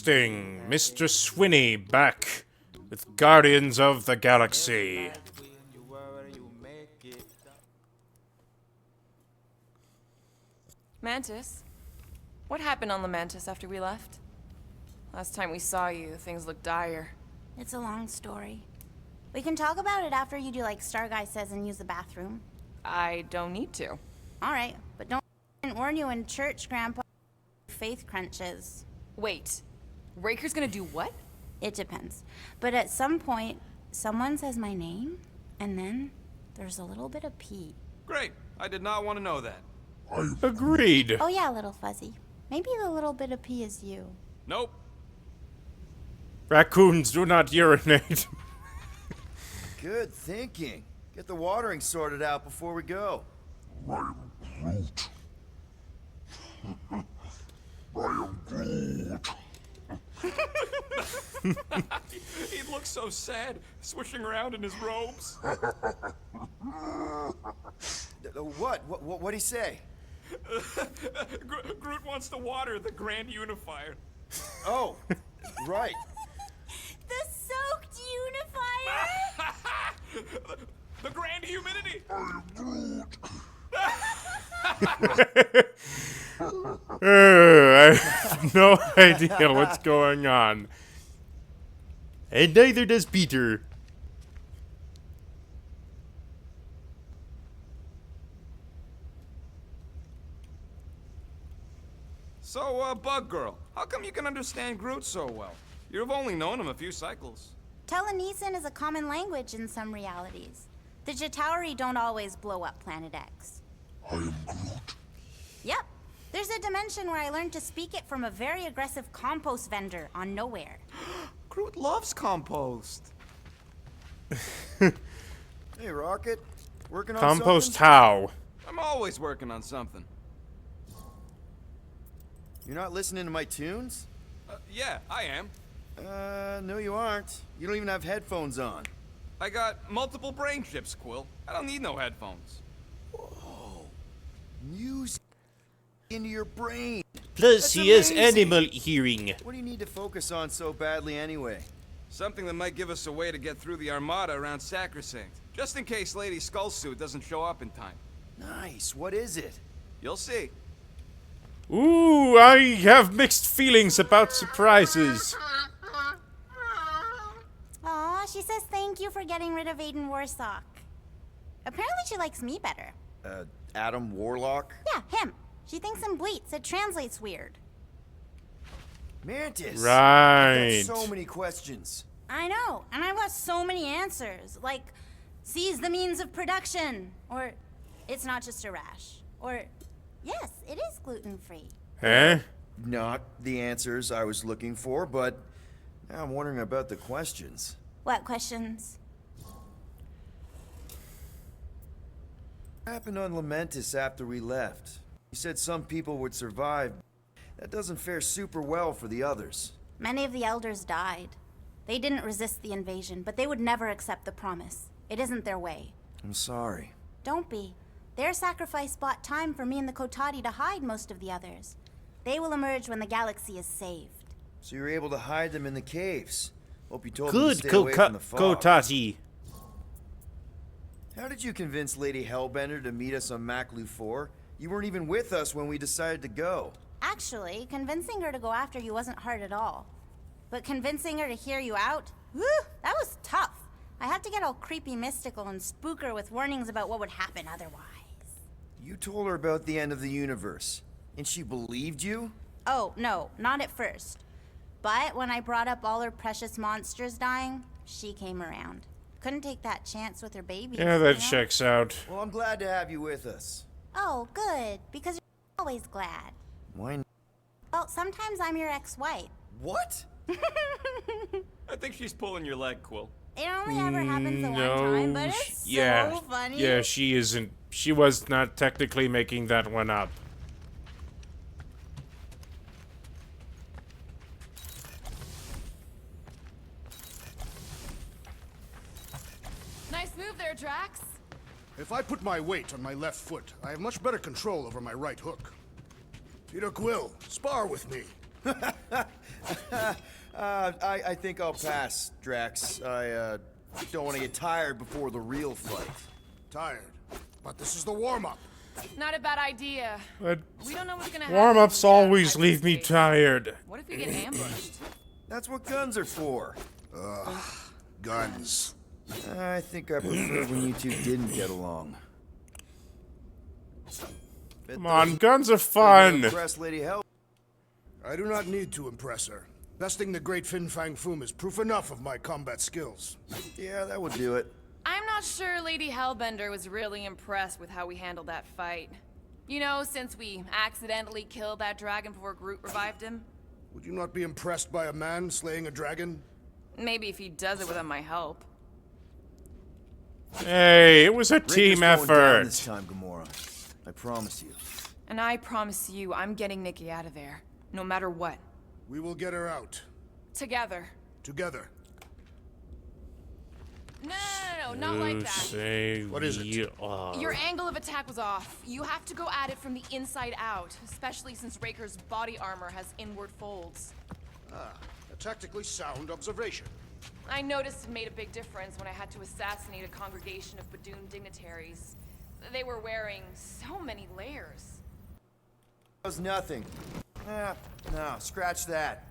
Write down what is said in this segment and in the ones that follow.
interesting. Mr. Swinney back with Guardians of the Galaxy. Mantis? What happened on the Mantis after we left? Last time we saw you, things looked dire. It's a long story. We can talk about it after you do like Star Guy says and use the bathroom. I don't need to. Alright, but don't warn you in church, Grandpa. Faith crunches. Wait, Raker's gonna do what? It depends. But at some point, someone says my name, and then there's a little bit of pee. Great. I did not want to know that. Agreed. Oh yeah, little fuzzy. Maybe the little bit of pee is you. Nope. Raccoons do not urinate. Good thinking. Get the watering sorted out before we go. I am Groot. I am Groot. He looks so sad, swishing around in his robes. What'd he say? Groot wants to water the Grand Unifier. Oh, right. The soaked unifier? The Grand Humidity! I am Groot. I have no idea what's going on. And neither does Peter. So, Bug Girl, how come you can understand Groot so well? You've only known him a few cycles. Telenesin is a common language in some realities. The Chitauri don't always blow up Planet X. I am Groot. Yep. There's a dimension where I learned to speak it from a very aggressive compost vendor on Nowhere. Groot loves compost. Hey, Rocket. Working on Compost something? how? I'm always working on something. You're not listening to my tunes? Yeah, I am. No you aren't. You don't even have headphones on. I got multiple brain chips, Quill. I don't need no headphones. Whoa. Music into your brain. Plus, That's he has amazing. animal hearing. What do you need to focus on so badly anyway? Something that might give us a way to get through the Armada around Sacrosanct. Just in case Lady Skullsuit doesn't show up in time. Nice. What is it? You'll see. Ooh, I have mixed feelings about surprises. Aw, she says thank you for getting rid of Aiden Warsock. Apparently she likes me better. Adam Warlock? Yeah, him. She thinks in bleats. It translates weird. Mantis. Right. I've got so many questions. I know, and I want so many answers. Like, seize the means of production. Or, it's not just a rash. Or, yes, it is gluten-free. Eh? Not the answers I was looking for, but now I'm wondering about the questions. What questions? What happened on Lamentis after we left? You said some people would survive. That doesn't fare super well for the others. Many of the elders died. They didn't resist the invasion, but they would never accept the promise. It isn't their way. I'm sorry. Don't be. Their sacrifice bought time for me and the Kotati to hide most of the others. They will emerge when the galaxy is saved. So you were able to hide them in the caves. Hope you told Good, them to stay away from the fog. Kotati. How did you convince Lady Hellbender to meet us on Maklu 4? You weren't even with us when we decided to go. Actually, convincing her to go after you wasn't hard at all. But convincing her to hear you out? Whew, that was tough. I had to get all creepy mystical and spook her with warnings about what would happen otherwise. You told her about the end of the universe, and she believed you? Oh, no, not at first. But when I brought up all her precious monsters dying, she came around. Couldn't take that chance with her babies. Yeah, you that know? checks out. Well, I'm glad to have you with us. Oh, good, because you're always glad. Why? Well, sometimes I'm your ex-wife. What? I think she's pulling your leg, Quill. It only ever happens at one time, but it's so funny. Yeah, she isn't. She was not technically making that one up. Nice move there, Drax. If I put my weight on my left foot, I have much better control over my right hook. Peter Quill, spar with me. I think I'll pass, Drax. I don't want to get tired before the real fight. Tired. But this is the warm-up. Not a bad idea. But We don't know what's gonna happen. warm-ups when we get always out of leave me hyperspace. tired. What if we get ambushed? That's what guns are for. Guns. I think I prefer when you two didn't get along. Come on, guns are fun. Impress Lady Hell. I do not need to impress her. Besting the great Fin Fang Foom is proof enough of my combat skills. Yeah, that would do it. I'm not sure Lady Hellbender was really impressed with how we handled that fight. You know, since we accidentally killed that dragon before Groot revived him. Would you not be impressed by a man slaying a dragon? Maybe if he does it without my help. Hey, it was a Raker's team going down this effort. time, Gamora. I promise you. And I promise you, I'm getting Nikki out of there. No matter what. We will get her out. Together. Together. No, not like You that. say What is it? we are. Your angle of attack was off. You have to go at it from the inside out, especially since Raker's body armor has inward folds. A tactically sound observation. I noticed it made a big difference when I had to assassinate a congregation of Badoon dignitaries. They were wearing so many layers. That was nothing. No, scratch that.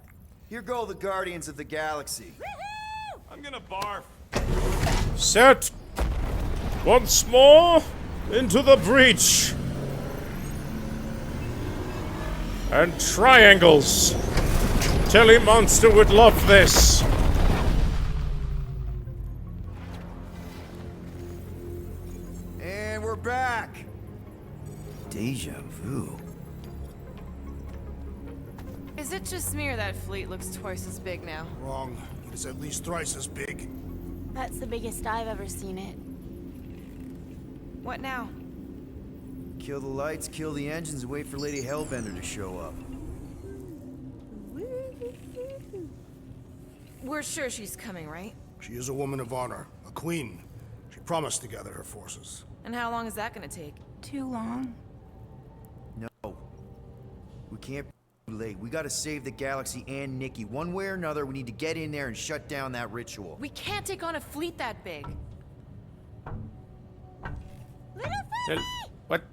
Here go the Guardians of the Galaxy. I'm gonna barf. Set once more into the breach. And triangles. Telly Monster would love this. And we're back. Deja vu. Is it just me or that fleet looks twice as big now? Wrong. It is at least thrice as big. That's the biggest I've ever seen it. What now? Kill the lights, kill the engines, and wait for Lady Hellbender to show up. We're sure she's coming, right? She is a woman of honor, a queen. She promised to gather her forces. And how long is that gonna take? Too long. No. We can't be late. We gotta save the galaxy and Nikki. One way or another, we need to get in there and shut down that ritual. We can't take on a fleet that big.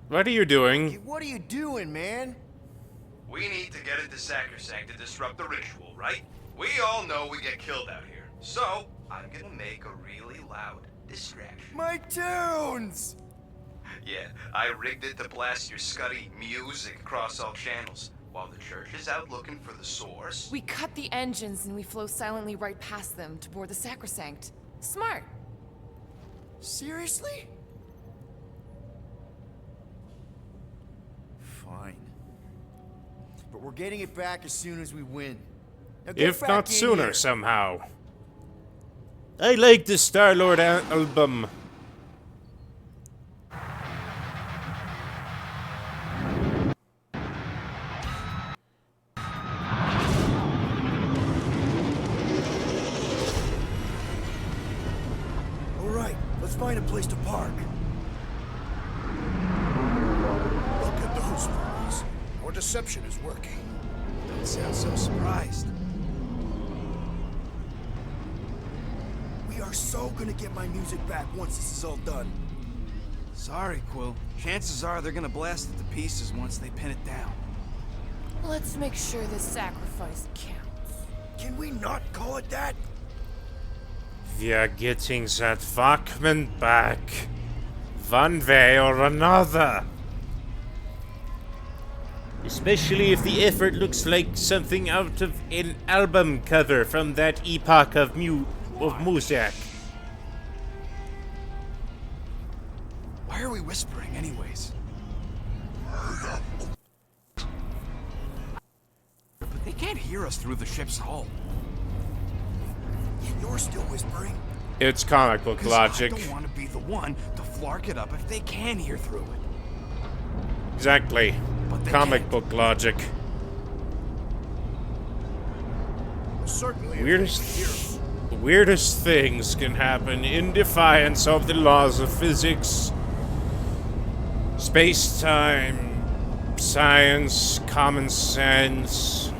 What are you doing? Hey, what are you doing, man? We need to get into Sacrosanct to disrupt the ritual, right? We all know we get killed out here. So, I'm gonna make a really loud distraction. My tunes! Yeah, I rigged it to blast your scuddy music across all channels. While the church is out looking for the source. We cut the engines and we flow silently right past them to board the Sacrosanct. Smart. Seriously? Fine. But we're getting it back as soon as we win. Now get If back not in sooner, here. somehow. I like the Star-Lord album. All right, let's find a place to park. Look at those boys. Our deception is working. Don't sound so surprised. We are so gonna get my music back once this is all done. Sorry, Quill. Chances are they're gonna blast it to pieces once they pin it down. Let's make sure this sacrifice counts. Can we not call it that? We are getting that Walkman back. One way or another. Especially if the effort looks like something out of an album cover from that epoch of music. Why are we whispering anyways? But they can't hear us through the ship's hull. And you're still whispering? It's comic book 'Cause logic. I don't want to be the one to flark it up if they can hear through it. Exactly. But they Comic can't. book logic. Certainly. if Weirdest, weirdest things can happen in defiance of the laws of physics. Space-time, science, common sense.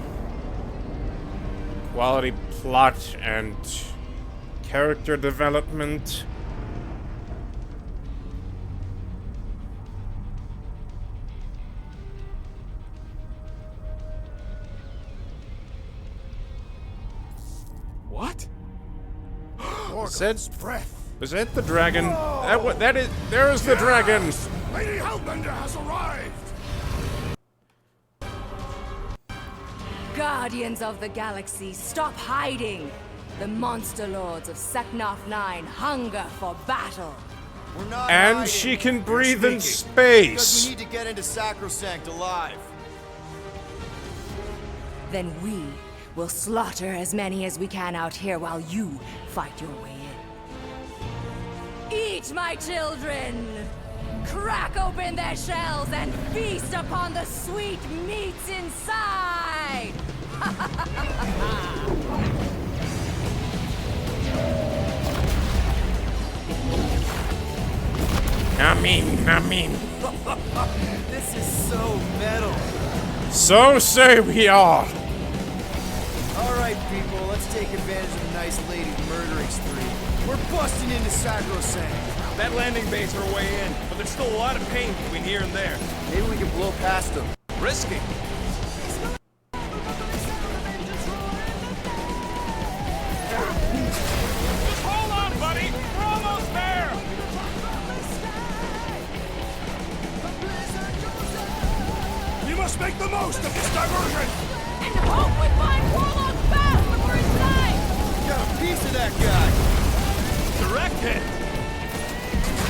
quality plot and character development. What? Is breath. that the dragon? There is the dragon! Lady Hellbender has arrived! Guardians of the Galaxy, stop hiding! The monster lords of Sacnoth 9 hunger for battle. We're not And hiding. she can We're breathe in speaking, Because space! we need to get into Sacrosanct alive. Then we will slaughter as many as we can out here while you fight your way in. Eat, my children! Crack open their shells and feast upon the sweet meats inside! I mean. This is so metal. So say we are. All right, people, let's take advantage of a nice lady murdering spree. We're busting into Sacrosanct. That landing bay's our way in, but there's still a lot of pain between here and there. Maybe we can blow past them. Risky. Just hold on, buddy. We're almost there. We must make the most of this diversion! And hope we find Warlock fast when we're inside! Got a piece of that guy. Direct hit.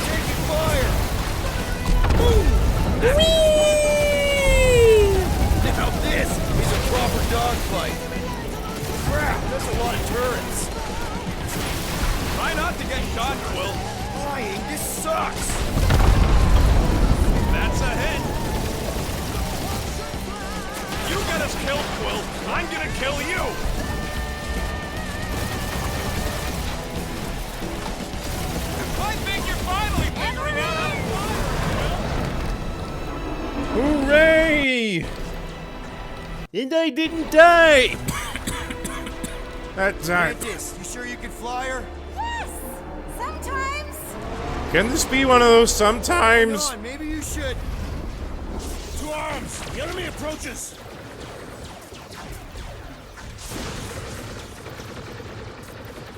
Taking fire. Now this is a proper dogfight. Crap, that's a lot of turrets. Try not to get shot, Quill. Flying, this sucks. That's a hit. You get us killed, Quill. I'm gonna kill you. I think you're finally figuring out how to fire, Quill. Hooray! And I didn't die! That's Mantis, you sure you can fly her? Yes! Sometimes! Can this be one of those sometimes? Come on, maybe you should. To arms! The enemy approaches!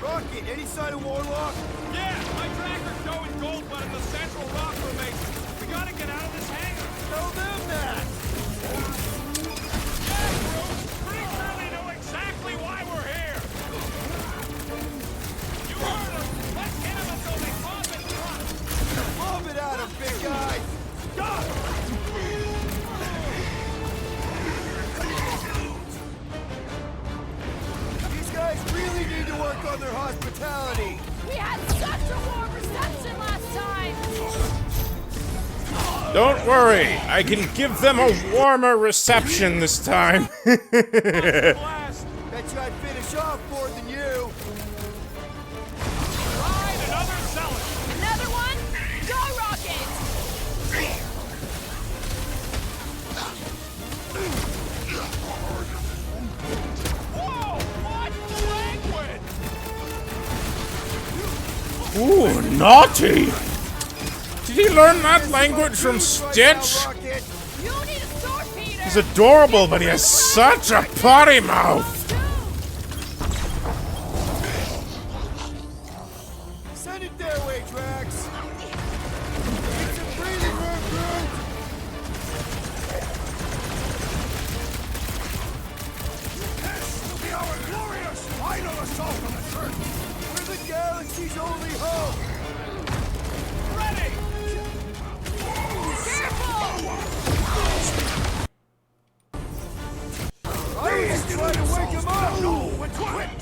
Rocket, any sign of Warlock? Yeah, my tracker's showing gold, but in the central rock formation. We gotta get out of this hangar. Tell them that. Yeah, Bruce. Pretty sure they know exactly why we're here. You heard them. Let's hit them until they pop and drop. Lob it at him, big guy. These guys really need to work on their hospitality. We had such a warm reception last time! Don't worry, I can give them a warmer reception this time. Blast. Bet you I'd finish off more than you. Right, another zealot. Another one? Go, Rocket! Whoa, what language? Ooh, naughty! Did he learn that language from Stitch? Rocket. You need a sword, Peter! He's adorable, but he has such a potty mouth! Send it their way, Drax. Get some breathing room, Groot. This will be our glorious final assault on the Earth! We're the galaxy's only hope. Ready. I was just trying to wake him up. No, quit!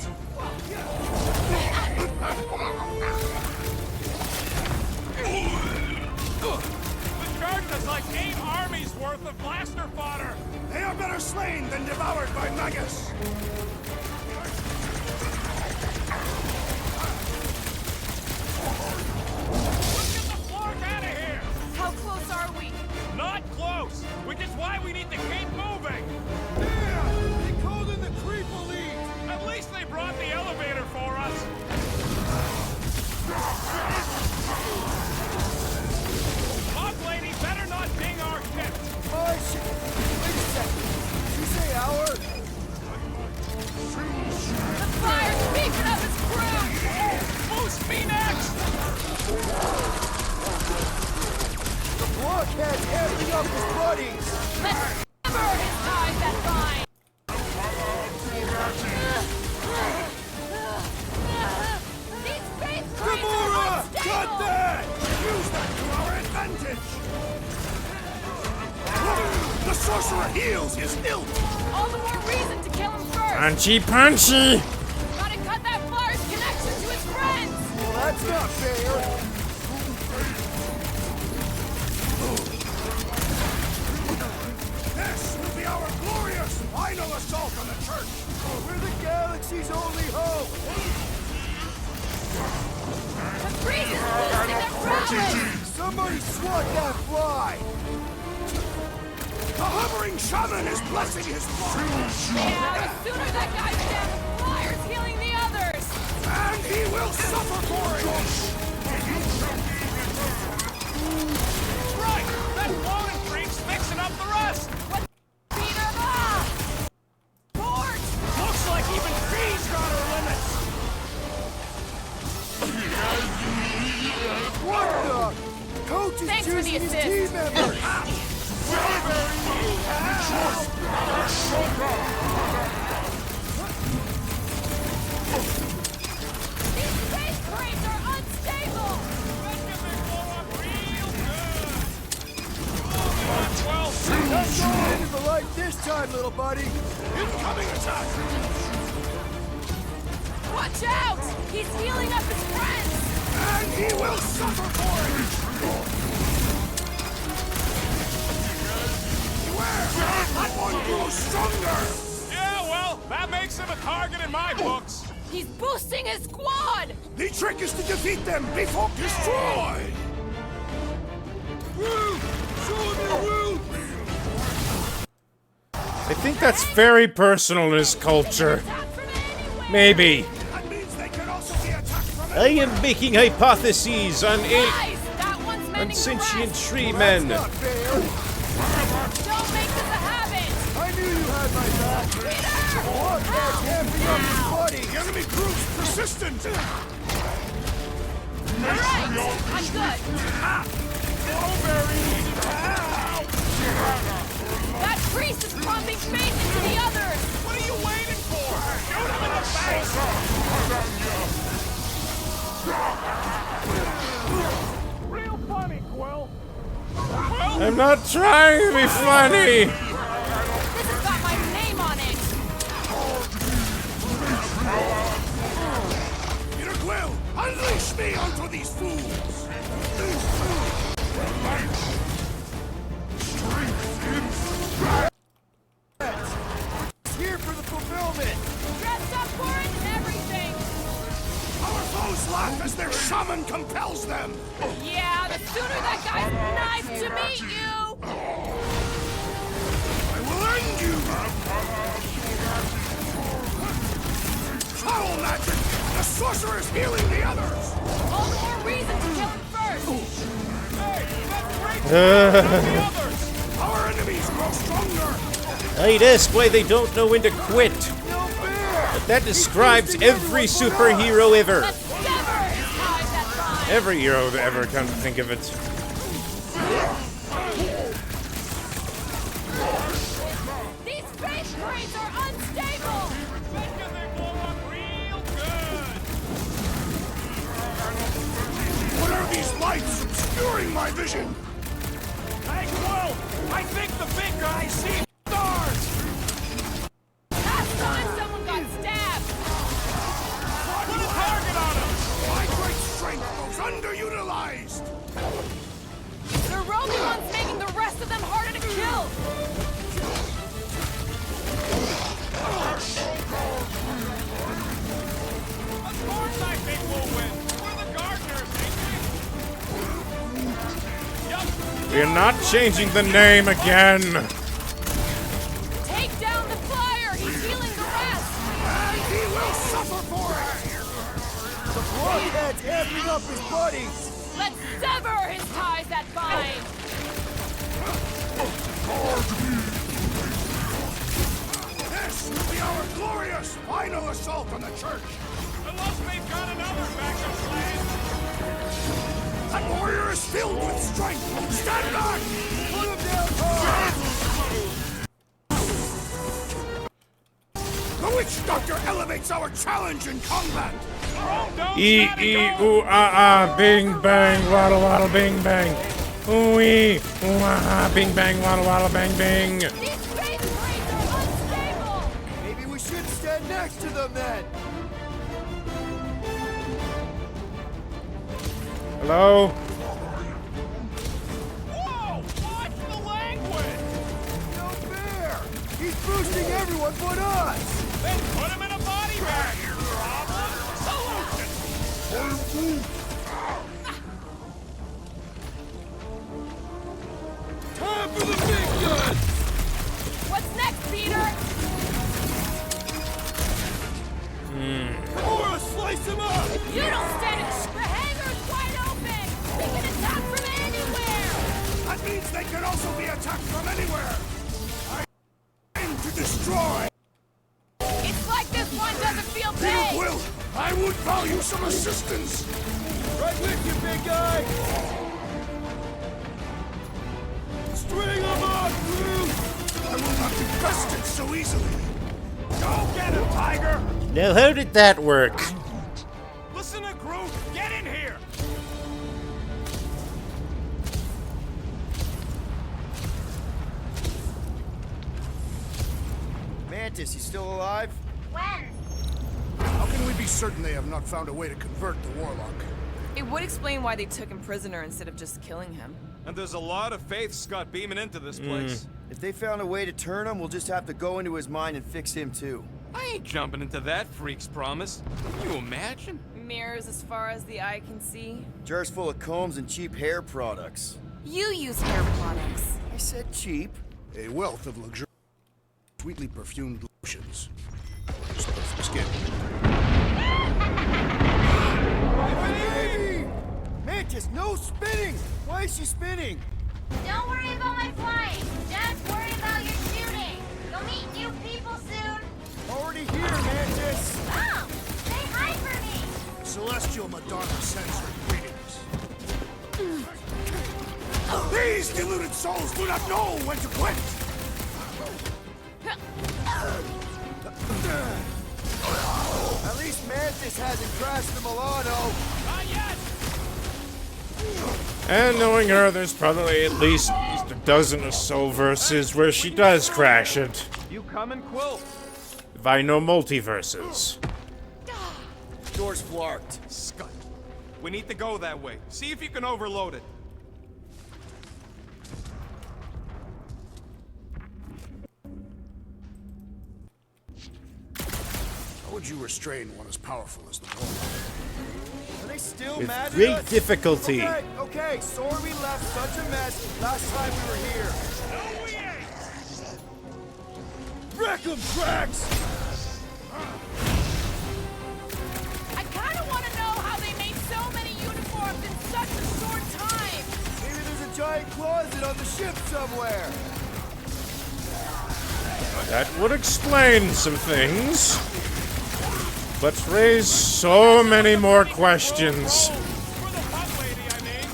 The charge is like 8 armies worth of blaster fodder. They are better slain than devoured by Magus! Let's get the flark out of here. How close are we? Not close, which is why we need to keep moving. Yeah, they called in the creep elite. At least brought the elevator for us. Boss lady better not ding our ship. Oh, shit. Wait a second. Did you say our? The fire's beaking up his crew! Boost me next! The blockhead's amping up his buddies! Let's sever his ties that bind! These faith creatures are Cut unstable! that! Use that to our advantage! The sorcerer heals his ilk! All the more reason to kill him first! Punchy, punchy! Gotta cut that fire's connection to his friends! Well, that's not fair! This will be our glorious final assault on the church! We're the galaxy's only hope! The priest is boosting their prowess! Somebody swat that fly! The hovering shaman is blessing his blood! Yeah, the sooner that guy's dead, the fire's healing the others! And he will suffer for it! Right! That cloning freak's mixing up the rest! What Peter? Ah! Port! Looks like even she's got her limits! What the? Coach is Thanks for the choosing his assist. team members! These space crates are unstable! Not going into the light this time, little buddy! Incoming attack! Watch out! He's healing up his friends! And he will suffer for it! Beware! That one grows stronger! Yeah, well, that makes him a target in my books. He's boosting his squad! The trick is to defeat them before destroy! I think that's very personal in his culture. Attack from anywhere! Maybe. That means they can also be attacked from I am making hypotheses on Guys, that one's mending the sentient rest. tree men. Not fair! Don't make this a habit! I knew you had my back! Peter! Blockhead's amping up his buddies! The enemy proves persistent! Alright, I'm good. That priest is pumping faith into the others! What are you waiting for? Shoot him in the face! Real funny, Quill. I'm not trying to be funny. This has got my name on it! Peter Quill, unleash me onto these fools! Here for the fulfillment! Dressed up for it and everything! Our foes laugh as their shaman compels them! Yeah, the sooner that guy's nice to meet you! I will end you! Foul magic! The sorcerer is healing the others! All the more reason to kill him first! Hey, that's great! The others! Our enemies grow stronger! I'd ask why they don't know when to quit. No fair! But that describes every superhero ever. Let's sever his ties that bind! Every hero to ever come to think of it. These space crates are unstable! Bet you they blow up real good! What are these lights obscuring my vision? Hey, Quill! I think the big guy sees stars! Last time someone got stabbed! Put a target on him! My great strength goes underutilized! The rogue one's making the rest of them harder to kill! Of course I think we'll win! We're the gardeners, ain't we? We're not changing the name again. Take down the flyer! He's healing the rest! And he will suffer The blockhead's amping up his buddies! Let's sever his ties that bind! This will be our glorious final assault on the church! Unless they've got another backup plan. That warrior is filled with strength! Stand back! Put him down hard! The witch doctor elevates our challenge in combat! E ooh bing bang waddle waddle bing bang. Ooh bing bang waddle waddle bang bing. These faith blades are unstable! Maybe we should stand next to them then! Hello? Whoa! Watch the language! No fair! He's boosting everyone but us! Then put him in a body bag! Problem? Solution! Time for the big guns! What's next, Peter? Or slice him up! You don't stand a chance! The hangar's wide open! They can attack from anywhere! That means they can also be attacked from anywhere! I aim to destroy! It's like this one doesn't feel Peter big! Quill, I would value some assistance! Right with you, big guy! String him up, Groot! I will not be bested so easily! Go get him, Tiger! Now how did that work? Listen to Groot! Get in here! Mantis, you still alive? When? How can we be certain they have not found a way to convert the Warlock? It would explain why they took him prisoner instead of just killing him. And there's a lot of faith Scott beaming into this place. If they found a way to turn him, we'll just have to go into his mind and fix him too. I ain't jumping into that freak's promise. Can you imagine? Mirrors as far as the eye can see. Jars full of combs and cheap hair products. You use hair products. I said cheap. A wealth of luxurious, sweetly perfumed lotions. For his perfect skin. Baby! Mantis, no spinning! Why is she spinning? Don't worry about my flying. Just worry about your shooting. You'll meet new people soon. Already here, Mantis! Oh, say hi for me. Celestial Madonna sends her greetings. These deluded souls do not know when to quit! At least Mantis hasn't crashed the Milano. Not yet! And knowing her, there's probably at least a dozen or so verses where she does crash it. You coming, Quill? If I know multiverses. Door's flarked. Scott, we need to go that way. See if you can overload it. How would you restrain one as powerful as the Warlock? Are they still With mad at great us? difficulty. Okay, sorry we left such a mess last time we were here. No, we ain't! Wreck 'em, Drax! I kind of want to know how they made so many uniforms in such a short time. Maybe there's a giant closet on the ship somewhere. That would explain some things. But raise so many more questions. For the pub lady, I mean.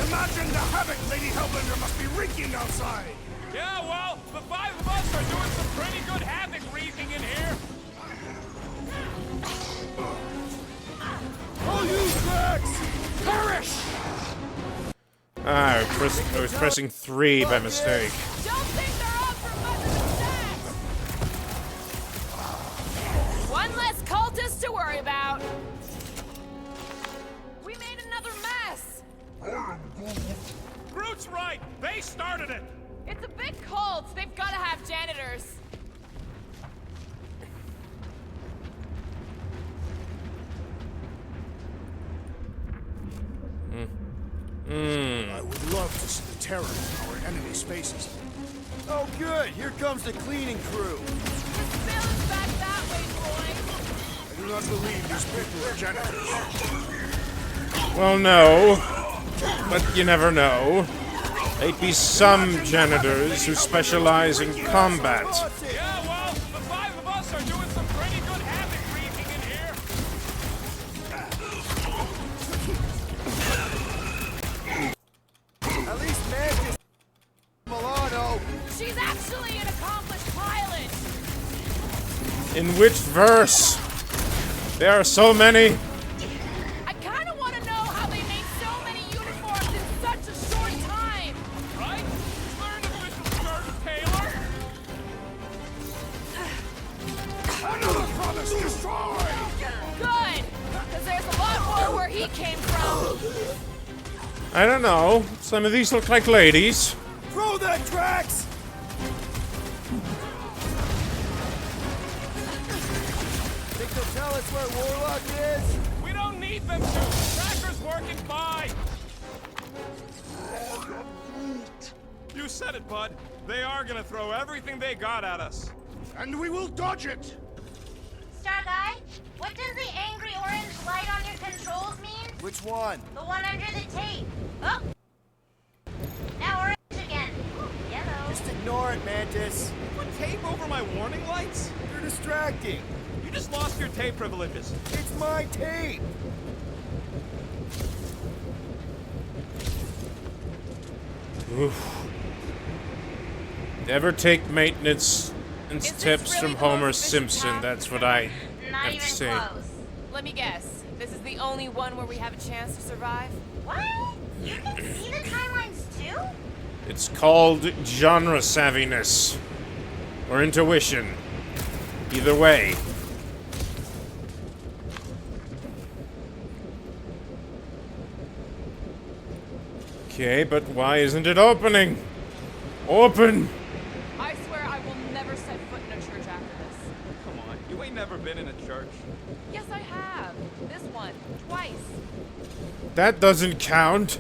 Imagine the havoc Lady Hellbender must be wreaking outside! Yeah, well, the five of us are doing some pretty good havoc wreaking in here. All you, Drax! Perish! I was pressing 3 by mistake. Don't think they're up for much of a set. One less cultist to worry about. We made another mess. Groot's right. They started it. It's a big cult. They've got to have janitors. I would love to see the terror in our enemies' faces. Oh, good. Here comes the cleaning crew. spill is back that way, boys. I do not believe these people are janitors. Well, no. But you never know. They'd be some janitors who specialize in combat. Yeah, well, the 5 of us are doing some pretty good havoc wreaking in here. At least Mantis Milano. She's actually an accomplished pilot. In which verse? There are so many. I kind of want to know how they made so many uniforms in such a short time. Right? Learn official skirt, Taylor. Another promise destroyed! Good, because there's a lot more where he came from. I don't know. Some of these look like ladies. Throw that, Drax! Think they'll tell us where Warlock is? We don't need them to. The tracker's working fine. You said it, bud. They are gonna throw everything they got at us. And we will dodge it! Star Guy, what does the angry orange light on your controls mean? Which one? The one under the tape. Oh! Now orange again. Ooh, yellow. Just ignore it, Mantis. Put tape over my warning lights? You're distracting. You just lost your tape privileges. It's my tape. Oof. Never take maintenance and Is this tips really from the Homer most efficient Simpson. path? That's what I Not have even to say. close. Let me guess. This is the only one where we have a chance to survive? What? You can see the timelines too? It's called genre savviness. Or intuition. Either way. Okay, but why isn't it opening? Open! I swear I will never set foot in a church after this. Come on, you ain't never been in a church. Yes, I have. This one. Twice. That doesn't count.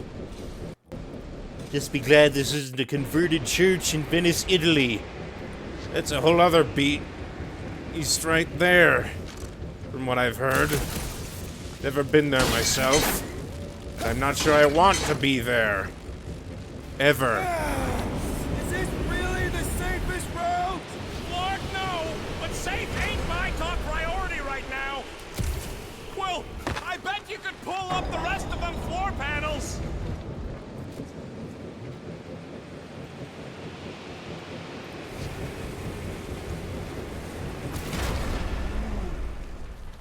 Just be glad this isn't a converted church in Venice, Italy. That's a whole other beat. He's right there, from what I've heard. Never been there myself. I'm not sure I want to be there. Ever. Is this really the safest route? Lord, no! But safe ain't my top priority right now! Well, I bet you could pull up the rest of them floor panels!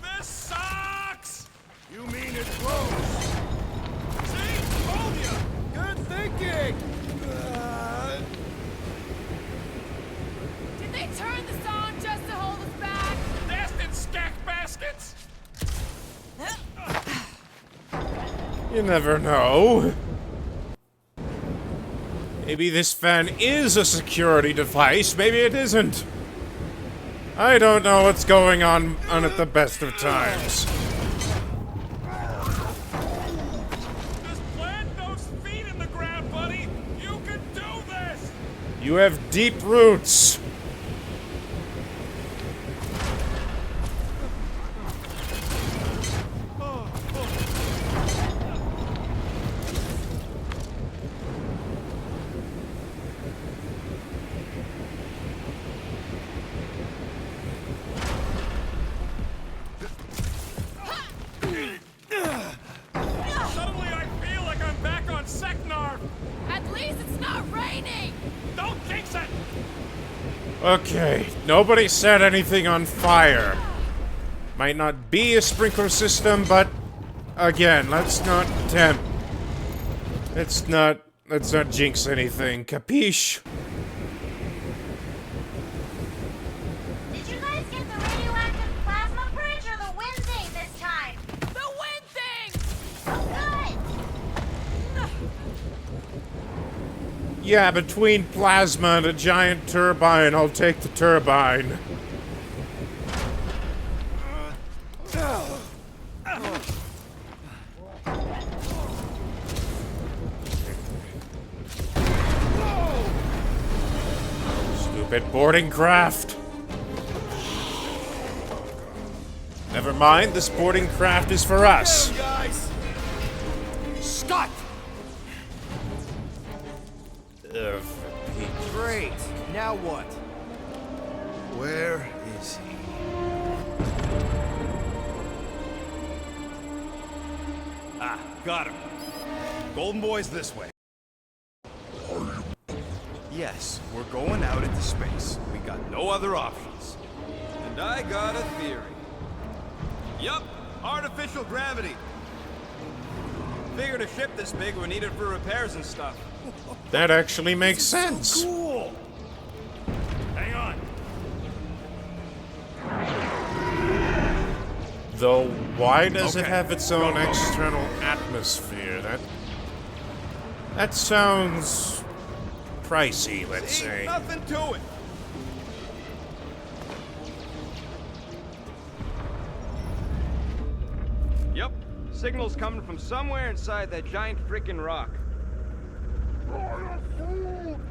This sucks! You mean it blows? See? Told ya! Good thinking. Did they turn this on just to hold us back? Destined stack baskets! You never know. Maybe this fan is a security device, maybe it isn't. I don't know what's going on at the best of times. Just plant those feet in the ground, buddy! You can do this! You have deep roots. Suddenly I feel like I'm back on Seknar! At least it's not raining! Don't jinx it! Okay, nobody set anything on fire. Might not be a sprinkler system, but again, let's not tempt. Let's not jinx anything. Capiche? Did you guys get the radioactive plasma bridge or the wind thing this time? The wind thing! Good! Yeah, between plasma and a giant turbine, I'll take the turbine. Stupid boarding craft. Never mind, the sporting craft is for us. Guys! Scott! Great. Now what? Where is he? Ah, got him. Golden Boy's this way. Yes, we're going out into space. We got no other options. And I got a theory. Yup, artificial gravity. Figured a ship this big would need it for repairs and stuff. That actually makes sense. Cool! Hang on. Though, why does it Okay. have its own external atmosphere? That sounds pricey, let's See, say. nothing to it. Yep, signal's coming from somewhere inside that giant frickin' rock.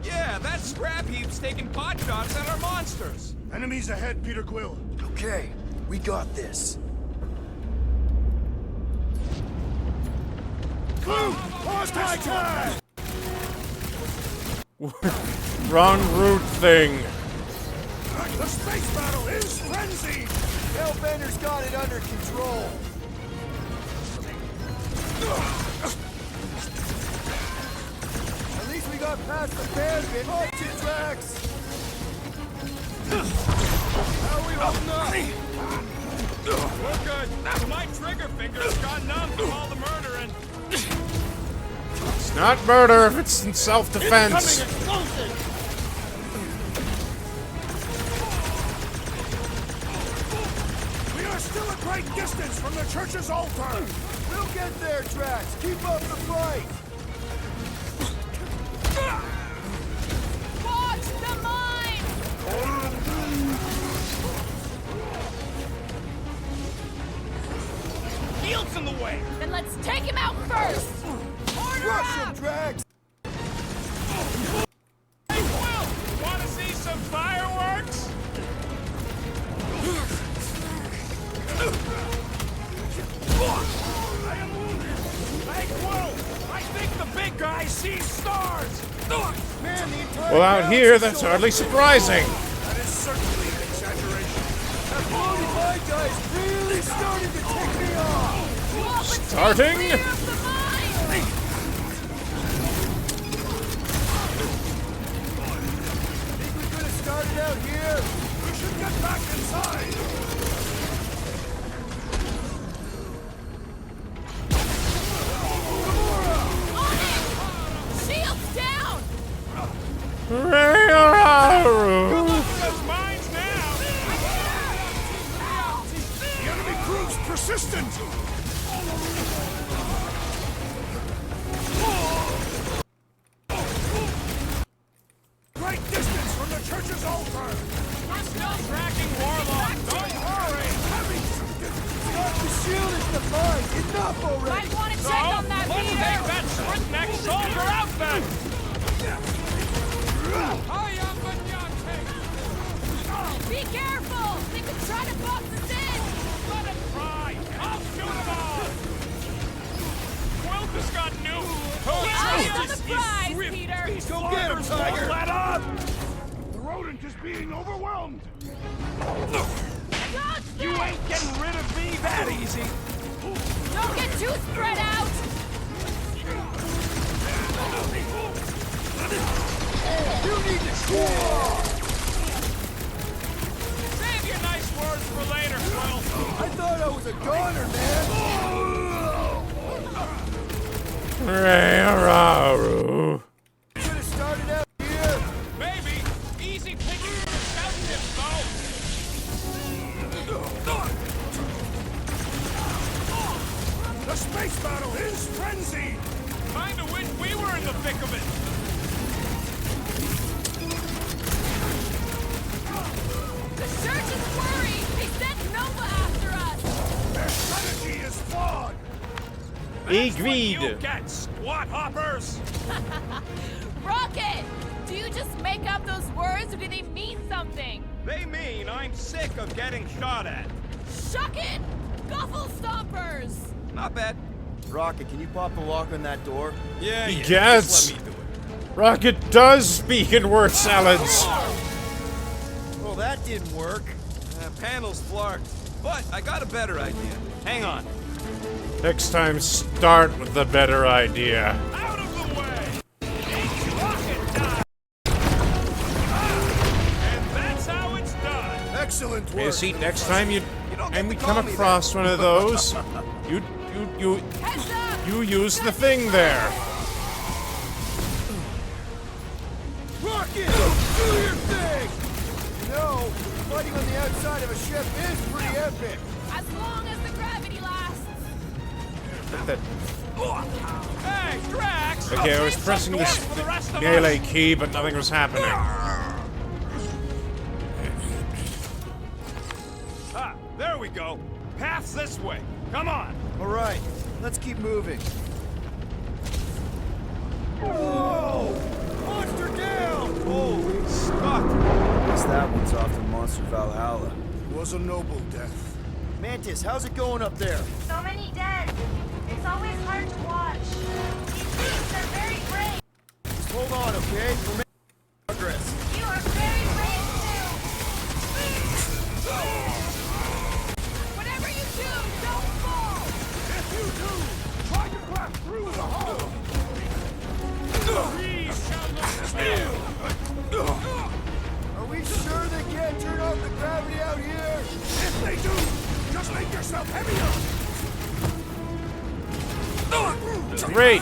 Yeah, that scrap heap's taking pot shots at our monsters. Enemies ahead, Peter Quill. Okay, we got this. Pause my time! Wrong route thing. The space battle is frenzied! Hellbender's got it under control. At least we got past the bear bit. On to tracks. How are we holding up? We're good. My trigger finger's gone numb from all the murdering. It's not murder if it's in self-defense. We are still a great distance from the church's altar! We'll get there, Drax. Keep up the fight. Watch the mine! Shield's in the way! Then let's take him out first! Order Rush him, up! Drax. Hey, Will! Wanna see some fireworks? I am wounded! Hey, Will! I think the big guy sees stars! Man, the entire Well, out crowd's here, just that's showing hardly up. surprising. That is certainly an exaggeration. That bloated mine guy's really starting to tick me off. Well, but stay Starting? clear of the mine! Think we could have started out here? We should get back inside! On it! Shields down! Those mines now! The enemy crew's persistent! Great distance from the church's altar! We're still tracking Warlock! Don't hurry! Start the shield at the mine. Enough already. Might want to check on that let's meter! take that sprint next soldier out then! Hurry up and Be careful! They could try to box us in! let him try! I'll shoot him all! Wilk has got new... Eyes on the prize, Peter! Go get him, Tiger. Let up! The rodent is being overwhelmed! Dodge You them! ain't getting rid of me that easy! Don't get too spread out! You need to cool off. Save your nice words for later, Quill! I thought I was a goner, man. Could have started out here. Maybe! Easy picking for the scout tips, though! The space battle is frenzied! Kinda wish we were in the thick of it! The church is worried! They sent Nova after us! Their strategy is flawed! Agreed. You get squat hoppers! Rocket! Do you just make up those words or do they mean something? They mean I'm sick of getting shot at. Shuck it! Guffle stompers! Not bad. Rocket, can you pop the lock on that door? Yeah, He yeah. gets. Just let me do it. Rocket does speak in word salads. Well, that didn't work. Panel's flarked. But I got a better idea. Hang on. Next time, start with the better idea. Out of the way! Rocket time! And that's how it's done. Excellent work. Yeah, see, next time you don't and get we to come call me across one of those, you use the thing there. Rocket! Do your thing! You know, fighting on the outside of a ship is pretty epic. As long as the gravity lasts. Hey, Drax! Okay, I was Save pressing some this torch for the rest of melee us. key, but nothing was happening. Ah, there we go. Path's this way. Come on. All right, let's keep moving. Whoa! Monster down! Holy Scott! Guess that one's off to Monster Valhalla. It was a noble death. Mantis, how's it going up there? So many dead. It's always hard to watch. These beasts are very brave. Just hold on, okay? We're making progress. You are very brave Whatever you do, don't fall! If you do, try to crack through the hole. These shall not fail. Are we sure they can't turn off the gravity out here? If they do, just make yourself heavier. Great.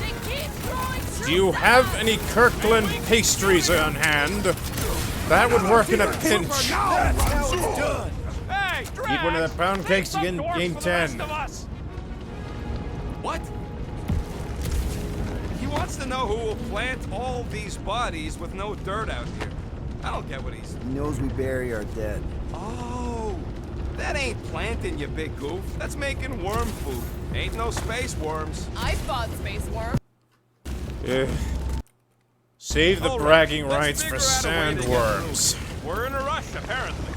They keep throwing Do you have any Kirkland pastries on hand? That would work in a pinch. That's how it's done. Hey, Drax! Eat one of the pound cakes, you Save some gain torch gain for the rest 10. of us. What? He wants to know who will plant all these bodies with no dirt out here. I don't get what he's... He knows we bury our dead. Oh, that ain't planting, you big goof. That's making worm food. Ain't no space worms. I fought space worm. Save the All right, bragging let's rights for figure out a way to get sandworms. through. We're in a rush, apparently.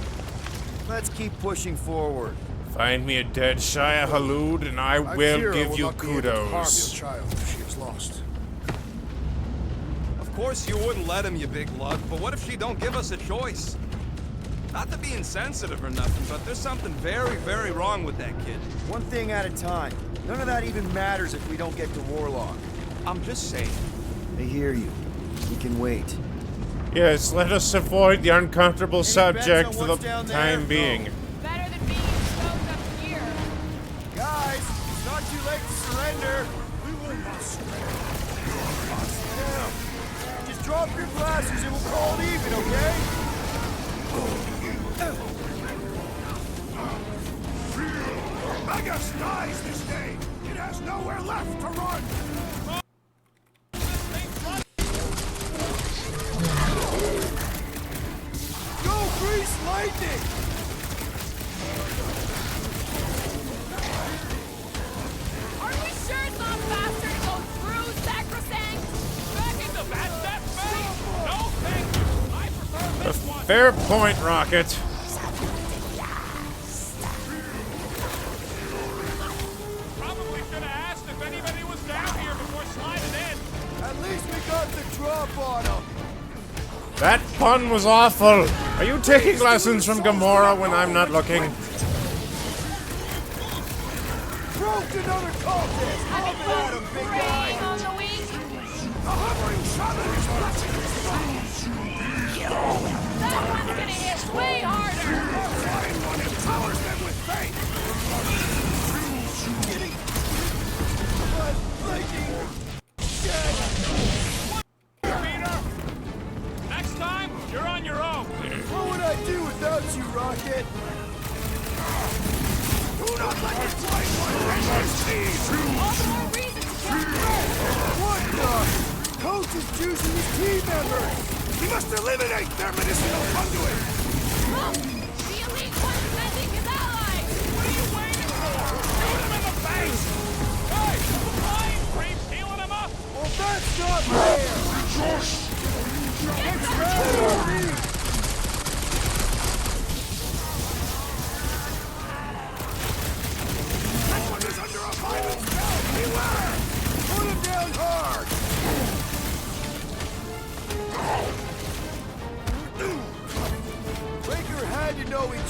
Let's keep pushing forward. Find me a dead Shia Halud and I will Kira give will you not be able to harm your kudos. child if she is lost. Of course you wouldn't let him, you big lug, but what if she don't give us a choice? Not to be insensitive or nothing, but there's something very, very wrong with that kid. One thing at a time. None of that even matters if we don't get to Warlock. I'm just saying. I hear you. We can wait. Yes, let us avoid the uncomfortable bets subject on for the what's down there? time No. being. Better than being stoked up here. Guys, it's not too late to surrender. We will not surrender. Now, just drop your blasters and we'll call it even, okay? Magus dies this day. It has nowhere left to run. Go, Grease Lightning! Are we sure it's not faster to go through Sacrosanct? Back into that face? No, thank you. I prefer this one. Fair point, Rocket. Probably should have asked if anybody was down here before sliding in. At least we got the drop on him. That pun was awful. Are you taking lessons from Gamora when I'm not looking? Broke another cultist! Have it at him, big guy! Preying on the weak. The hovering shadow is watching. That one's gonna hit way harder. Our flying one empowers them with faith. But Lightning... Peter, next time, you're on your own. What would I do without you, Rocket? Do not let your flying one resist these. All the more reason to get through. What the? Coach is juicing his team members! We must eliminate their medicinal conduit. Look, the elite one's sending his allies. What are you waiting for? Shoot him in the face! Hey, the flying creep's healing him up! Well, that's not fair! It's rather me!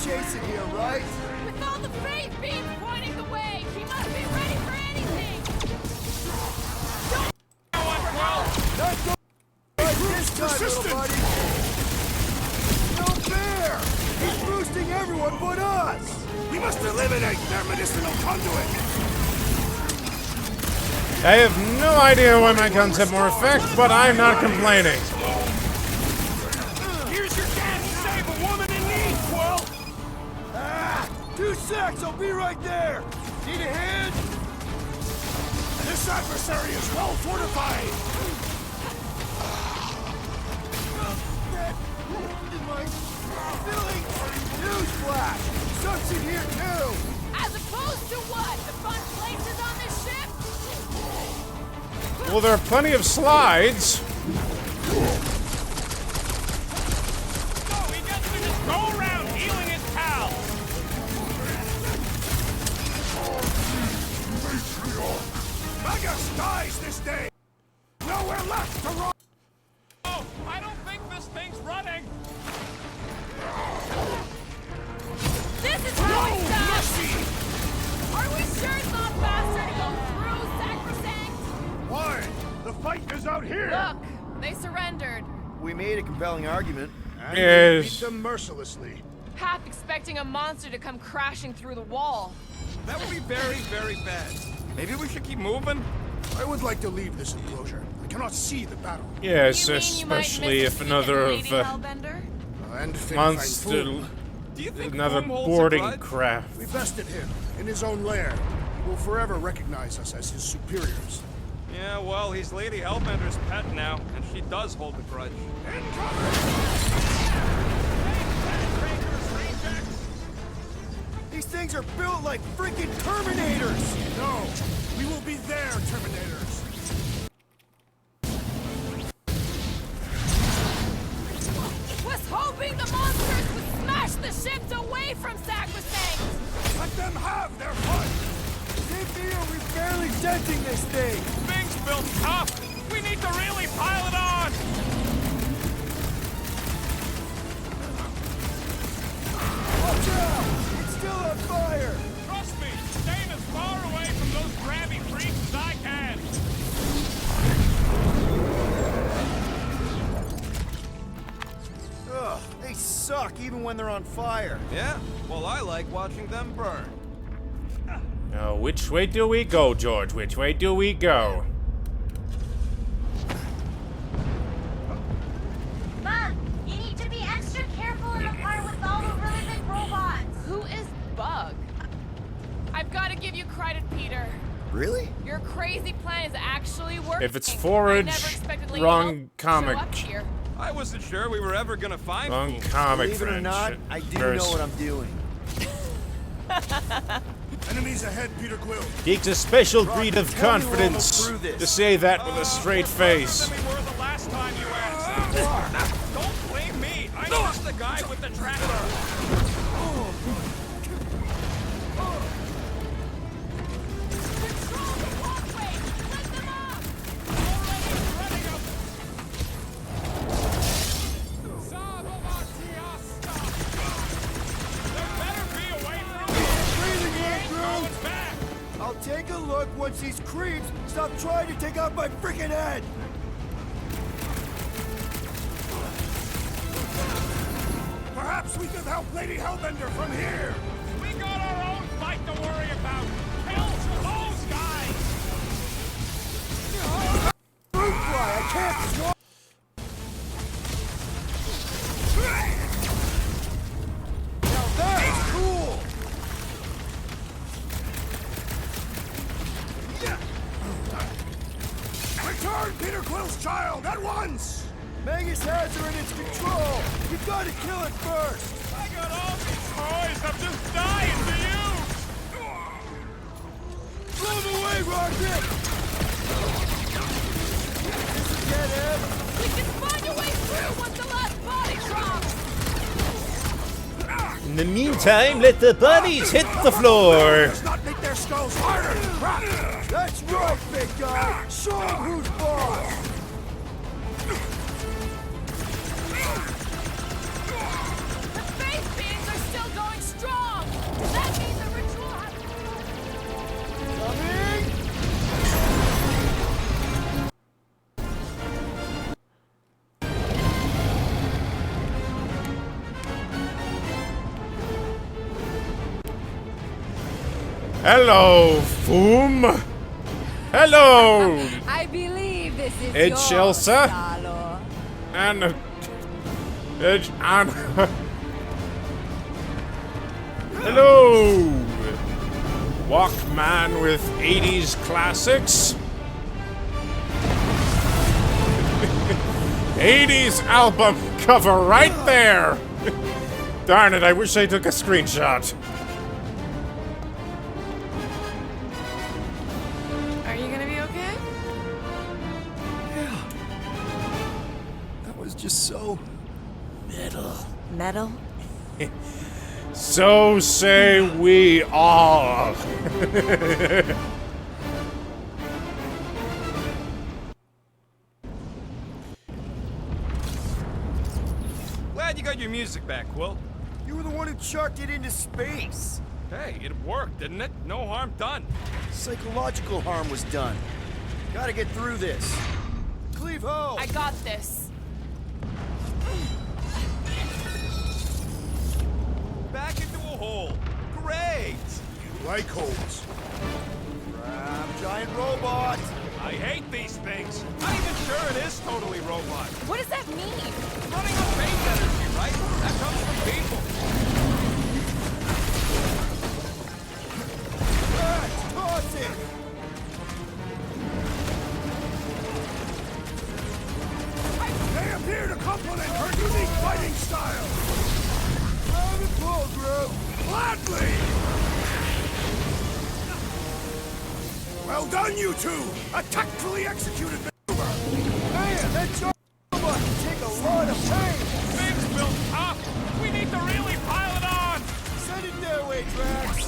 chasing here, right? With all the faith beams pointing the way, he must be ready for anything! Not go right this time, little buddy. No fair! He's boosting everyone but us! We must eliminate their medicinal conduit! I have no idea why my guns have more effect, but I'm not complaining. Here's your chance to save a woman in need, Quill! Ah! 2 secs, I'll be right there! Need a hand? This adversary is well fortified! In my feeling! Newsflash! Sucks in here too! As opposed to what? The fun places on this ship? Well, there are plenty of slides. So he gets to just go around healing his pals! Magus dies this day! Nowhere left to run! Oh, I don't think this thing's running! This is how it's done! Are we sure it's not faster to go through Sacrosanct? Why? The fight is out here! Look, they surrendered. We made a compelling argument. And Yes. we beat them mercilessly. Half expecting a monster to come crashing through the wall. That would be very, very bad. Maybe we should keep moving? I would like to leave this enclosure. I cannot see the battle. Yes, You mean you might especially miss if a another of Lady Hellbender? And Fin Fang monster, Foom. Do you think another Foom holds a boarding grudge? craft. We bested him in his own lair. He will forever recognize us as his superiors. Yeah, well, he's Lady Hellbender's pet now, and she does hold the grudge. These things are built like freaking Terminators! No, we will be their Terminators. Was hoping the monsters would smash the ships away from Sacrosanct! Let them have their fun. Same here, we're barely denting this thing! Thing's built tough! We need to really pile it on! Watch out! It's still on fire! Trust me, staying as far away from those grabby freaks as I can! Ugh, they suck even when they're on fire. Yeah? Well, I like watching them burn. Now, which way do we go, George? Which way do we go? Bug, you need to be extra careful in the part with all the really big robots. Who is Bug? I've got to give you credit, Peter. Really? Your crazy plan is actually working. If it's I forage, never expected Lady wrong Hell to comic. show up here. I wasn't sure we were ever gonna find Wrong Foom. comic, Believe it or French. not, I do Verse. know what I'm doing. Enemies ahead, Peter Quill. Takes a special breed of tell me we're confidence almost through this. to say that with a straight face. Than we were the last time you asked. Don't blame me. I'm just the guy with the tractor. Control the walkway! Let them off! Already running There better be a way through. Breathing in, Ain't Groot! going back. I'll take a look once these creeps stop trying to take out my freaking head! Perhaps we could help Lady Hellbender from here. We got our own fight to worry about. Kill those guys. Fruit fly, I can't swallow! Now that's cool! Return Peter Quill's child at once! Magus has her in its control! We've got to kill it first! I got all these toys. I'm just dying to use. Blow them away, Rocket! This is dead end! We can find a way through once the last body drops! In the meantime, let the bodies hit the floor. Does not make their skulls harder to crack! That's right, big guy! Show 'em who's boss! The face beams are still going Hello, Foom. Hello, I believe this is Ed yours, Chelsea. Star-Lord. and hello, Walkman with 80s classics. 80s album cover right there. Darn it, I wish I took a screenshot. Are you gonna be okay? That was just so metal. Metal? So say we all. Glad you got your music back, Quill. You were the one who chucked it into space. Hey, it worked, didn't it? No harm done. Psychological harm was done. Gotta get through this. Cleave ho! I got this. Back into a hole. Great! You like holes. Giant robot! I hate these things. Not even sure it is totally robot. What does that mean? Running on phase energy, right? That comes from people. Toss it! They appear to complement her unique fighting style. Round and pull, group! Gladly! Well done, you two! A tactfully executed maneuver! Man, that giant robot can take a lot of pain! Things built up. We need to really pile it on. Send it their way, Drax!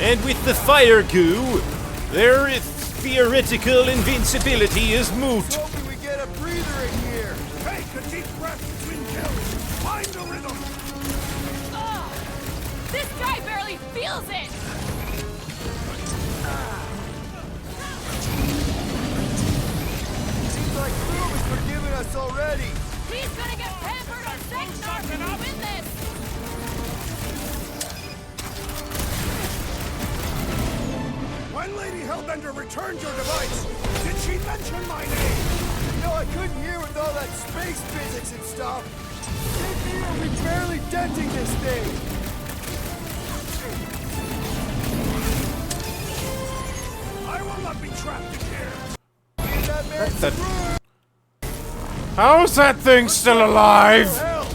And with the fire goo, their theoretical invincibility is moot. Hoping we get a breather in here! Take a deep breath between kills! Find the rhythm! Ugh! This guy barely feels it! Seems like Boom has forgiven us already! He's gonna get pampered on Sacrosanct to win this! When Lady Hellbender returned your device, did she mention my name? No, I couldn't hear with all that space physics and stuff! JP will be barely denting this thing! I will not be trapped in here. That man's That- screwed! How's that thing still alive? Hell!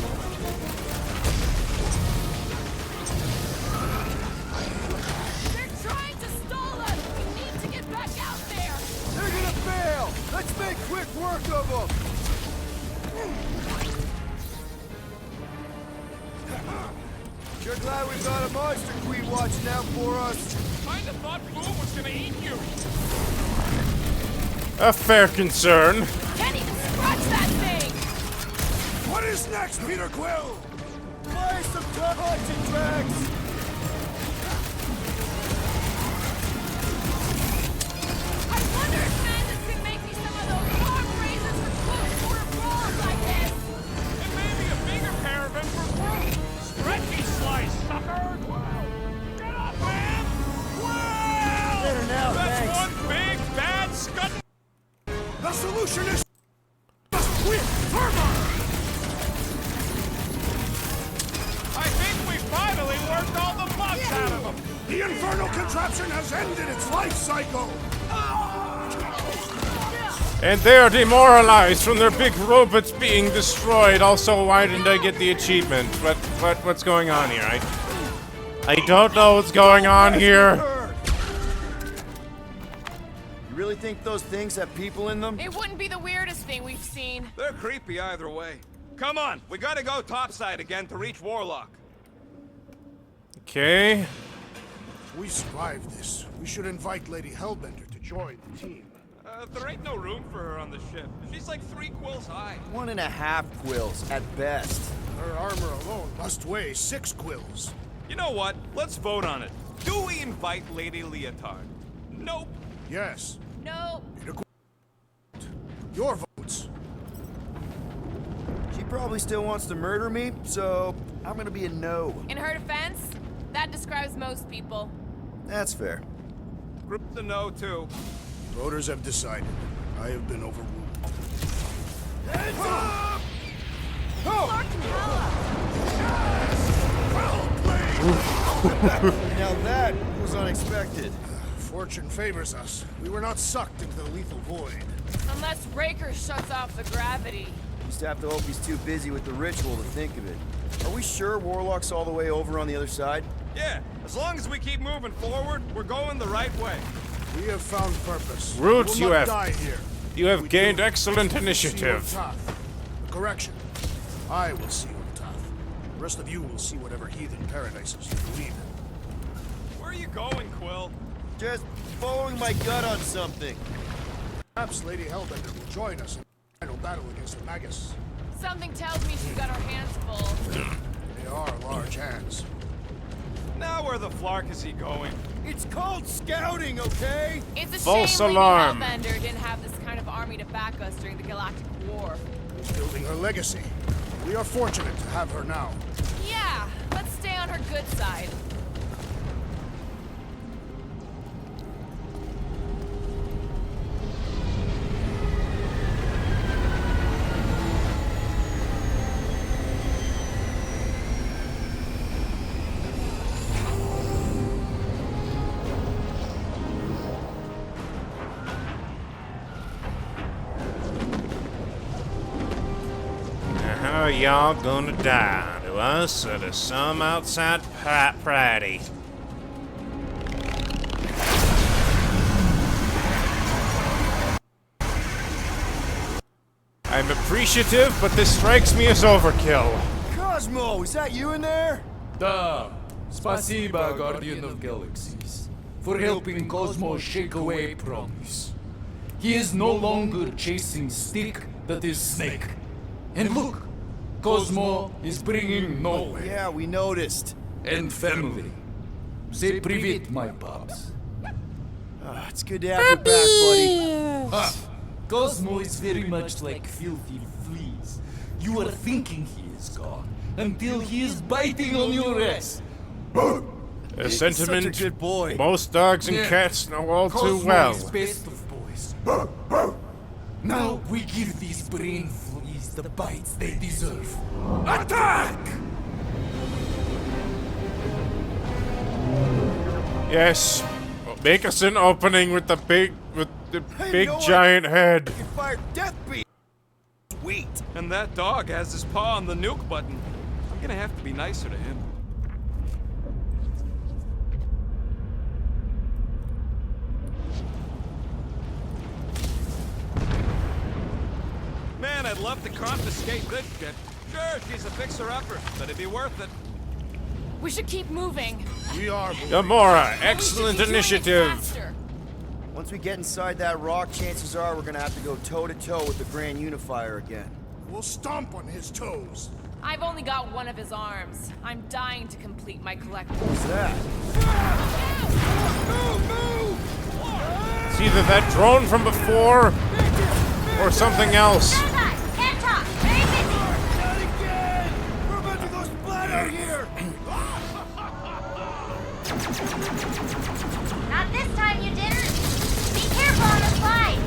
They're trying to stall us! We need to get back out there! They're gonna fail! Let's make quick work of them! Sure glad we've got a monster queen watching out for us. Kinda thought Boom was gonna eat you. A fair concern. Can't even scratch that thing! What is next, Peter Quill? Fire some punching tracks! I wonder if Mandus can make me some of those farm raisins for close quarter brawls like this! And maybe a bigger pair of them for Boom. Stretchy slice, sucker. Get up, man. Wow! Better now, That's thanks. one big bad scud. The solution is just win firmer. I think we finally worked all the bugs out of them. The infernal contraption has ended its life cycle. And they are demoralized from their big robots being destroyed. Also, why didn't I get the achievement? What's going on here? I don't know what's going on here. You really think those things have people in them? It wouldn't be the weirdest thing we've seen. They're creepy either way. Come on, we gotta go topside again to reach Warlock. Okay. If we survive this, we should invite Lady Hellbender to join the team. There ain't no room for her on the ship. She's like 3 quills high. 1.5 quills at best. Her armor alone must weigh 6 quills. You know what? Let's vote on it. Do we invite Lady Leotard? Nope. Yes. No. Peter Quill. Your votes. She probably still wants to murder me, so I'm gonna be a no. In her defense, that That describes most people. That's fair. Group to know, too. Voters have decided. I have been overruled. Heads up! Now that was unexpected. Fortune favors us. We were not sucked into the lethal void. Unless Raker shuts off the gravity. Just have to hope he's too busy with the ritual to think of it. Are we sure Warlock's all the way over on the other side? Yeah, as long as we keep moving forward, we're going the right way. We have found purpose. Roots, We will you not have- die here. You have We gained do. excellent See you initiative. on Toth. Correction. I will see you on Toth. The rest of you will see whatever heathen paradises you believe in. Where are you going, Quill? Just following my gut on something. Perhaps Lady Hellbender will join us in the final battle against the Magus. Something tells me she's got her hands full. They are large hands. Now where the flark is he going? It's called scouting, okay? It's a False shame alarm. Lady Hellbender didn't have this kind of army to back us during the Galactic War. She's building her legacy. We are fortunate to have her now. Yeah, let's stay on her good side. How are y'all gonna die? To us or to some outside pratty? I'm appreciative, but this strikes me as overkill. Cosmo, is that you in there? Da. Spasiba, Guardian of Galaxies, for helping Cosmo shake away promise. He is no longer chasing stick that is snake. And look, Cosmo is bringing nowhere. Yeah, we noticed. And family. Say privet, my pops. It's good to have you back, buddy. Ah, Cosmo is very much like filthy fleas. You are thinking he is gone until he is biting on your ass. A He's sentiment such a good boy. most dogs and Yeah. cats know all Cosmo too well. is best of boys. Now we give these brain fleas the bites they deserve. Attack! Yes, make us an opening with the big giant head. You can fire death beam. Sweet. And that dog has his paw on the nuke button. I'm gonna have to be nicer to him. Man, I'd love to confiscate this shit. Sure, she's a fixer-upper, but it'd be worth it. We should keep moving. We are. Gamora, We excellent should be doing it initiative. faster. Once we get inside that rock, chances are we're gonna have to go toe-to-toe with the Grand Unifier again. We'll stomp on his toes. I've only got one of his arms. I'm dying to complete my collection. What's that? It's either that drone from before or something else. Can't talk. Very busy. Not again! We're about to go splat out here! Not this time, you didn't. Be careful on the slide.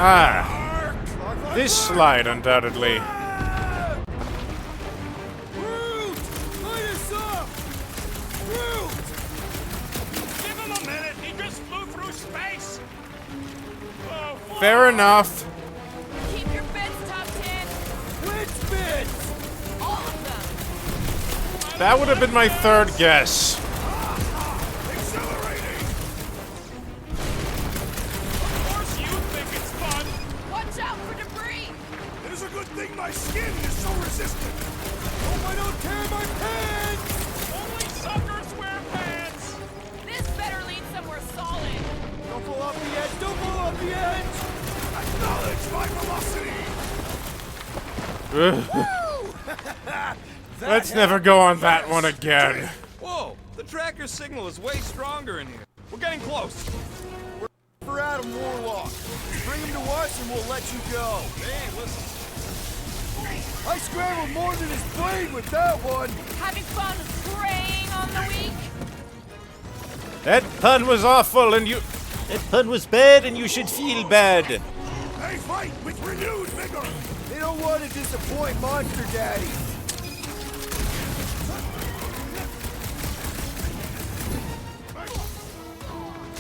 Ah, this slide undoubtedly. Root! Light us up! Root! Give him a minute. He just flew through space. Oh, fuck. Fair enough. Keep your bits tucked in. Which bits? All of them. That would have been my third guess. Accelerating. Of course you think it's fun. Watch out for debris. It is a good thing my skin is so resistant. Hope I don't tear my pants! Only suckers wear pants. This better lead somewhere solid. Don't pull off the edge! Don't pull off the edge! Acknowledge my velocity. Let's never go on that one again. Whoa, the tracker signal is way stronger in here. We're getting close. For Adam Warlock. Bring him to us and we'll let you go. Hey, listen. I scrambled more than his brain with that one! Having fun preying on the weak? That pun was awful, and you... That pun was bad, and you should feel bad. They fight with renewed vigor! They don't want to disappoint Monster Daddy!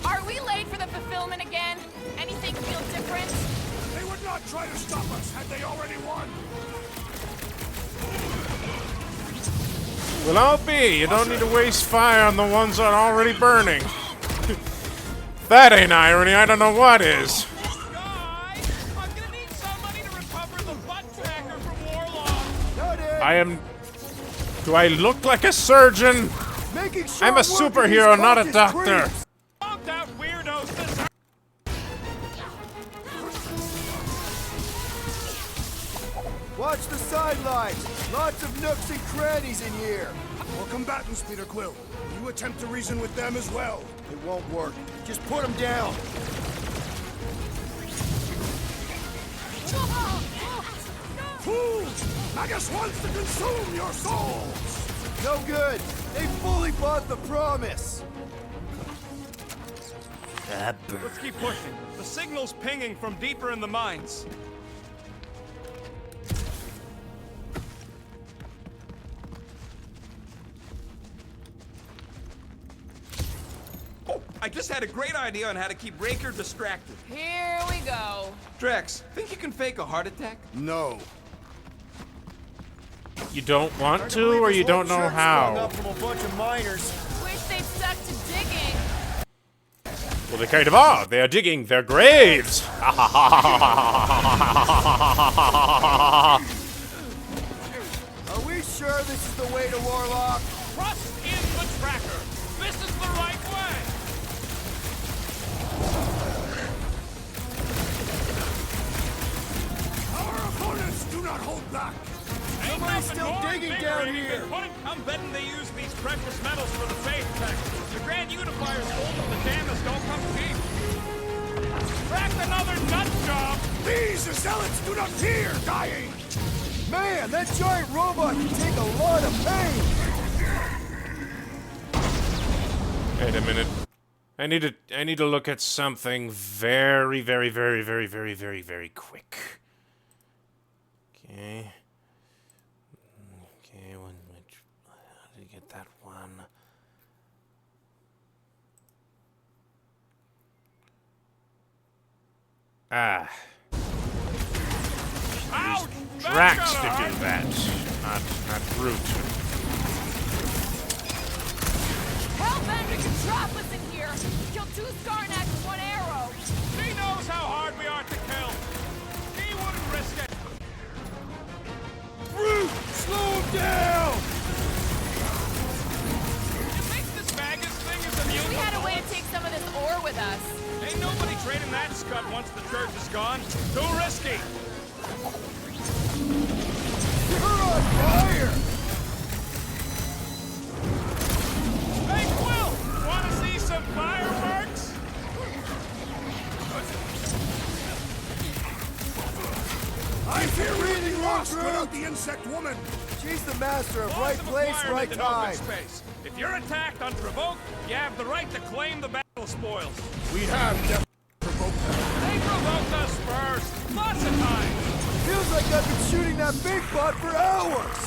Are we late for the fulfillment again? Anything feel different? They would not try to stop us had they already won! Well, I'll be. You don't need to waste fire on the ones that are already burning. That ain't irony. I don't know what is. Guys, I'm gonna need somebody to recover the butt tracker from Warlock. I am... Do I look like a surgeon? Making sure I'm a superhero, not a doctor. Bumped out weirdos this Watch the sidelines! Lots of nooks and crannies in here! We're combatants, Peter Quill. You attempt to reason with them as well. It won't work. Just put them down! Fools! Magus wants to consume your souls! No good! They fully bought the promise! Let's keep pushing. The signal's pinging from deeper in the mines. Oh, I just had a great idea on how to keep Raker distracted. Here we go. Drax, think you can fake a heart attack? No. You don't want to, or you don't know how? Up from a bunch of miners. Wish they'd stuck to digging. Well, they kind of are. They are digging their graves. Are we sure this is the way to Warlock? Trust in the tracker. This is the right way. Our opponents do not hold back. Somebody's still digging down here. I'm betting they use these precious metals for the faith tech. The Grand Unifier's gold and the damnest don't come cheap. Crack another nut job. These zealots do not fear dying. Man, that giant robot can take a lot of pain! Wait a minute. I need to look at something very quick. Okay. Okay, how did I get that one? Ah. Ouch! Drax to do that, not Groot. Hellbender can trap us in here. Kill 2 Skarnaks with 1 arrow. He knows how hard we are to kill. He wouldn't risk it. Groot, slow him down! You think this Magus thing is immune? We had a way to take some of this ore with us. Ain't nobody trading that scud once the church is gone. Too risky. You're on fire! Hey, Quill! Wanna see some fireworks? I fear really lost without the insect woman. She's the master of Laws right of place, acquirement right in time. open space. If you're attacked unprovoked, you have the right to claim the battle spoils. We have provoked them. They provoked us first. Lots of times. Feels like I've been shooting that big bot for hours!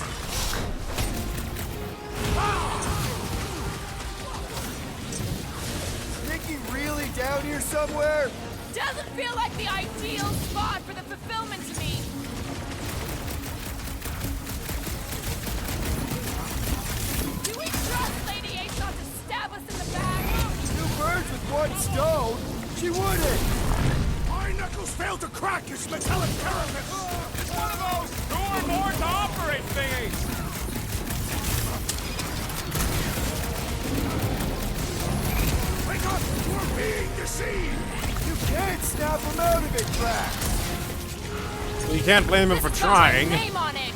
Think he really down here somewhere? Doesn't feel like the ideal spot for the fulfillment to me. Do we trust Lady Ace not to stab us in the back? 2 birds with 1 stone? She wouldn't! My knuckles failed to crack his metallic carapace. It's one of those 2 or more to operate thingies. Wake up! We're being deceived! You can't snap him out of it, Drax! You can't blame him for This got trying. my name on it.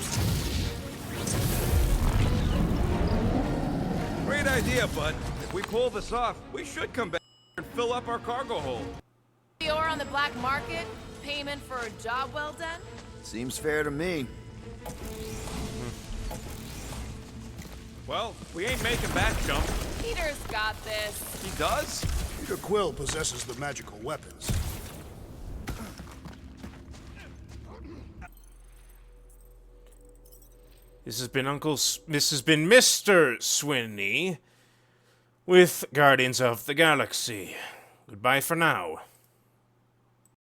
Great idea, bud. If we pull this off, we should come back and fill up our cargo hold. The ore on the black market? Payment for a job well done? Seems fair to me. Well, we ain't making that jump. Peter's got this. He does? Peter Quill possesses the magical weapons. This has been This has been Mr. Swinney with Guardians of the Galaxy. Goodbye for now.